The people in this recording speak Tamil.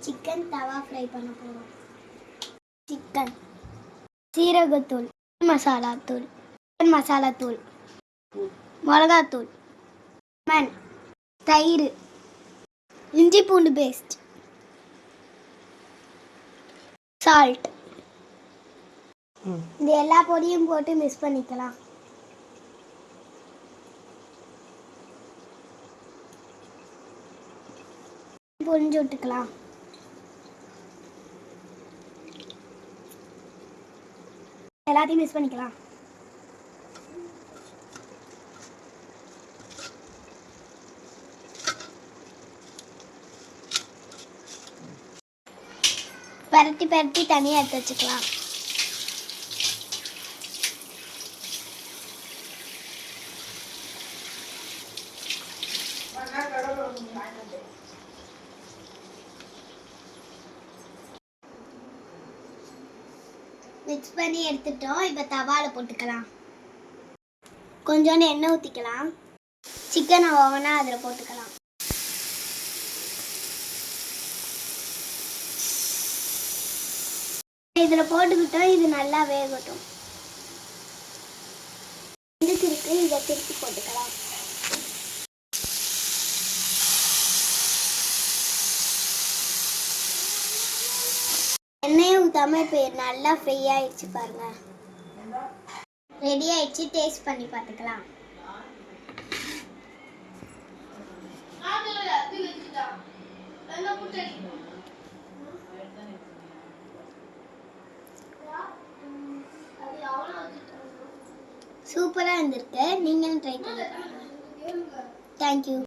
சிக்கன் தவா ஃப்ரை பண்ண போகிறோம். சிக்கன், சீரகத்தூள், மசாலாத்தூள், மசாலாத்தூள், மிளகாத்தூள், லெமன், தயிர், இஞ்சி பூண்டு பேஸ்ட், சால்ட். இது எல்லா பொடியும் போட்டு மிக்ஸ் பண்ணிக்கலாம். பொரிஞ்சு விட்டுக்கலாம். எல்லாத்தையும் மிக்ஸ் பண்ணிக்கலாம். பரட்டி பரட்டி தனியாக எடுத்து வச்சுக்கலாம். மிக்ஸ் பண்ணி எடுத்துட்டோம். இப்போ தவாவில் போட்டுக்கலாம். கொஞ்சோண்டு எண்ணெய் ஊற்றிக்கலாம். சிக்கனை ஓவனா அதில் போட்டுக்கலாம். இதில் போட்டுக்கிட்டோம். இது நல்லா வேகட்டும். இருக்கு இதை திருப்பி போட்டுக்கலாம். எண்ணெயை ஊற்றாம இப்போ நல்லா ஃப்ரை ஆயிடுச்சு பாருங்க. ரெடி ஆயிடுச்சு. டேஸ்ட் பண்ணி பார்த்துக்கலாம். சூப்பராக இருந்திருக்கு. நீங்களும் ட்ரை பண்ணி பாருங்க. தேங்க்யூ.